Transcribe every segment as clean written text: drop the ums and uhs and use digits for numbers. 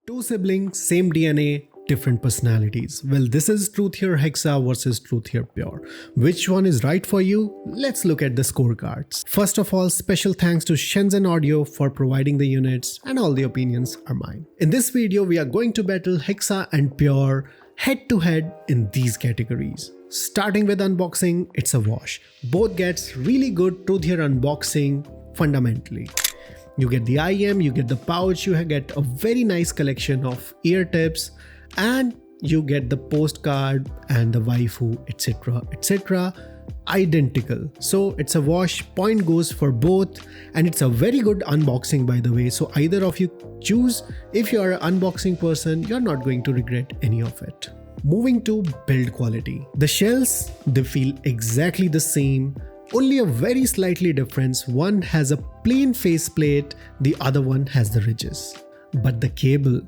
Two siblings, same DNA, different personalities. Well, this is Truthear Hexa versus Truthear Pure. Which one is right for you? Let's look at the scorecards. First of all, special thanks to Shenzhen Audio for providing the units, and all the opinions are mine. In this video, we are going to battle Hexa and Pure head to head in these categories. Starting with unboxing, it's a wash. Both gets really good Truthear unboxing fundamentally. You get the IEM, you get the pouch, you get a very nice collection of ear tips, and you get the postcard and the waifu, etc, etc, identical. So it's a wash, point goes for both, and it's a very good unboxing, by the way. So either of you choose. If you are an unboxing person, you're not going to regret any of it. Moving to build quality. The shells, they feel exactly the same. Only a very slightly difference. One has a plain faceplate, the other one has the ridges. But the cable,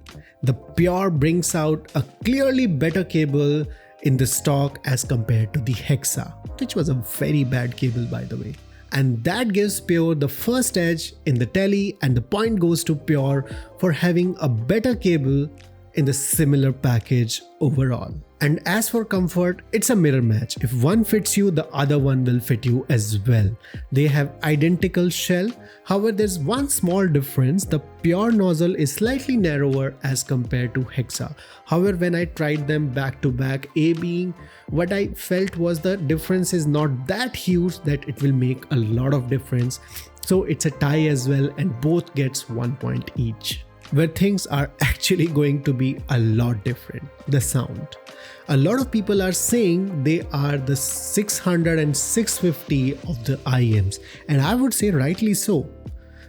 the Pure brings out a clearly better cable in the stock as compared to the Hexa, which was a very bad cable, by the way. And that gives Pure the first edge in the telly, and the point goes to Pure for having a better cable in the similar package overall. And as for comfort, it's a mirror match. If one fits you, the other one will fit you as well. They have identical shell. However, there's one small difference. The Pure nozzle is slightly narrower as compared to Hexa. However, when I tried them back to back, A being, what I felt was the difference is not that huge that it will make a lot of difference. So it's a tie as well, and both gets 1 point each. Where things are actually going to be a lot different. The sound. A lot of people are saying they are the 600 and 650 of the IEMs, and I would say rightly so.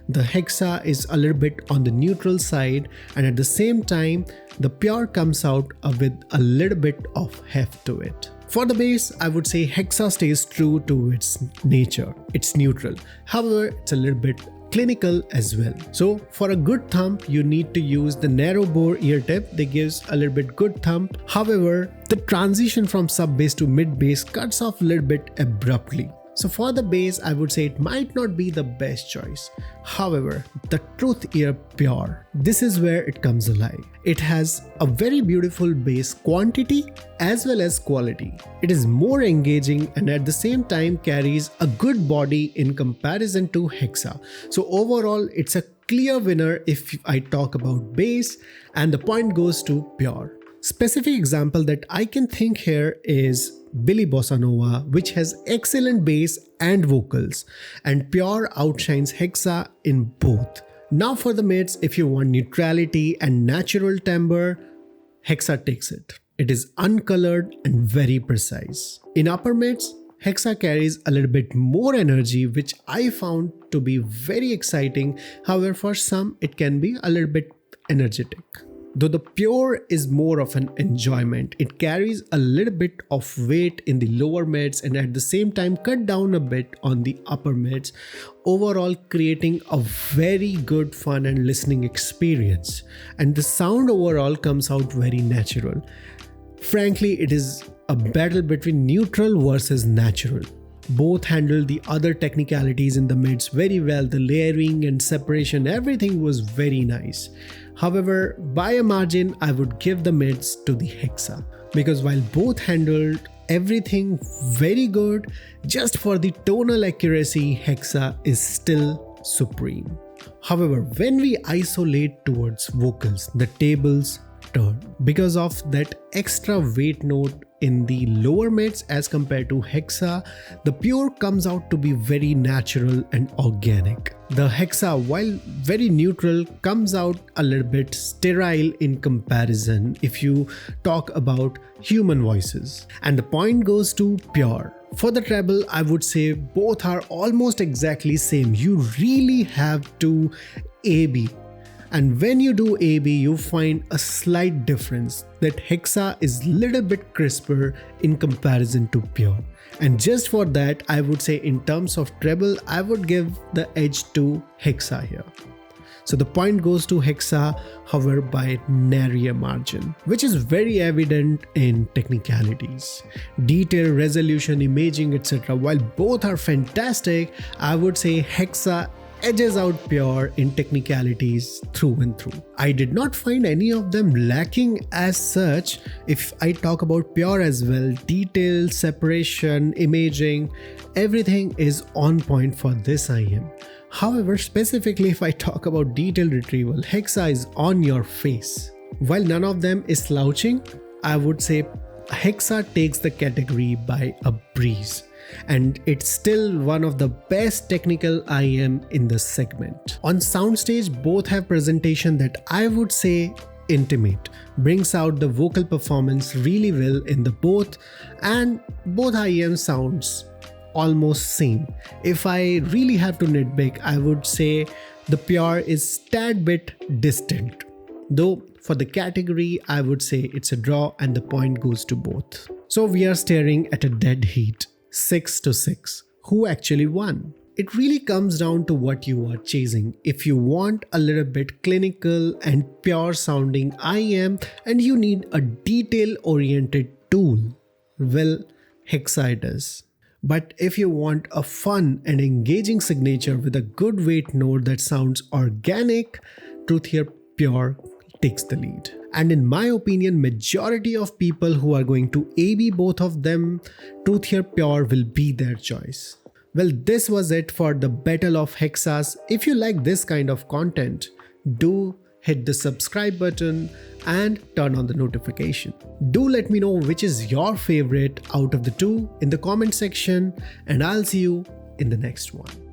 The Hexa is a little bit on the neutral side, and at the same time the Pure comes out with a little bit of heft to it. For the bass, I would say Hexa stays true to its nature. It's neutral. However, it's a little bit clinical as well. So for a good thump, you need to use the narrow bore ear tip. That gives a little bit good thump. However, the transition from sub bass to mid bass cuts off a little bit abruptly. So for the bass, I would say it might not be the best choice. However, the Truthear Pure, this is where it comes alive. It has a very beautiful bass quantity as well as quality. It is more engaging and at the same time carries a good body in comparison to Hexa. So overall, it's a clear winner if I talk about bass, and the point goes to Pure. Specific example that I can think here is Billie Bossa Nova, which has excellent bass and vocals, and Pure outshines Hexa in both. Now for the mids, if you want neutrality and natural timbre, Hexa takes it. It is uncolored and very precise. In upper mids, Hexa carries a little bit more energy, which I found to be very exciting. However, for some, it can be a little bit energetic. Though the Pure is more of an enjoyment, it carries a little bit of weight in the lower mids and at the same time cut down a bit on the upper mids, overall creating a very good fun and listening experience. And the sound overall comes out very natural. Frankly, it is a battle between neutral versus natural. Both handle the other technicalities in the mids very well. The layering and separation, everything was very nice. However, by a margin, I would give the mids to the Hexa, because while both handled everything very good, just for the tonal accuracy, Hexa is still supreme. However, when we isolate towards vocals, the tables turn. Because of that extra weight note in the lower mids as compared to Hexa, the Pure comes out to be very natural and organic. The Hexa, while very neutral, comes out a little bit sterile in comparison if you talk about human voices. And the point goes to Pure. For the treble, I would say both are almost exactly same. You really have to A-B. And when you do A-B, you find a slight difference that Hexa is little bit crisper in comparison to Pure. And just for that, I would say in terms of treble, I would give the edge to Hexa here. So the point goes to Hexa, however, by narrower margin, which is very evident in technicalities. Detail, resolution, imaging, etc. While both are fantastic, I would say Hexa edges out Pure in technicalities through and through. I did not find any of them lacking as such. If I talk about Pure as well, detail, separation, imaging, everything is on point for this IEM. However, specifically if I talk about detail retrieval, Hexa is on your face. While none of them is slouching, I would say Hexa takes the category by a breeze, and it's still one of the best technical IEM in the segment. On soundstage, both have presentation that I would say intimate, brings out the vocal performance really well in the both, and both IEM sounds almost same. If I really have to nitpick, I would say the Pure is tad bit distant, though for the category I would say it's a draw and the point goes to both. So we are staring at a dead heat, 6-6. Who actually won? It really comes down to what you are chasing. If you want a little bit clinical and pure sounding IEM and you need a detail oriented tool, well, Hexa it is. But if you want a fun and engaging signature with a good weight note that sounds organic, Truthear Pure takes the lead. And in my opinion, majority of people who are going to AB both of them, Truthear Pure will be their choice. Well, this was it for the Battle of Hexas. If you like this kind of content, do hit the subscribe button and turn on the notification. Do let me know which is your favorite out of the two in the comment section, and I'll see you in the next one.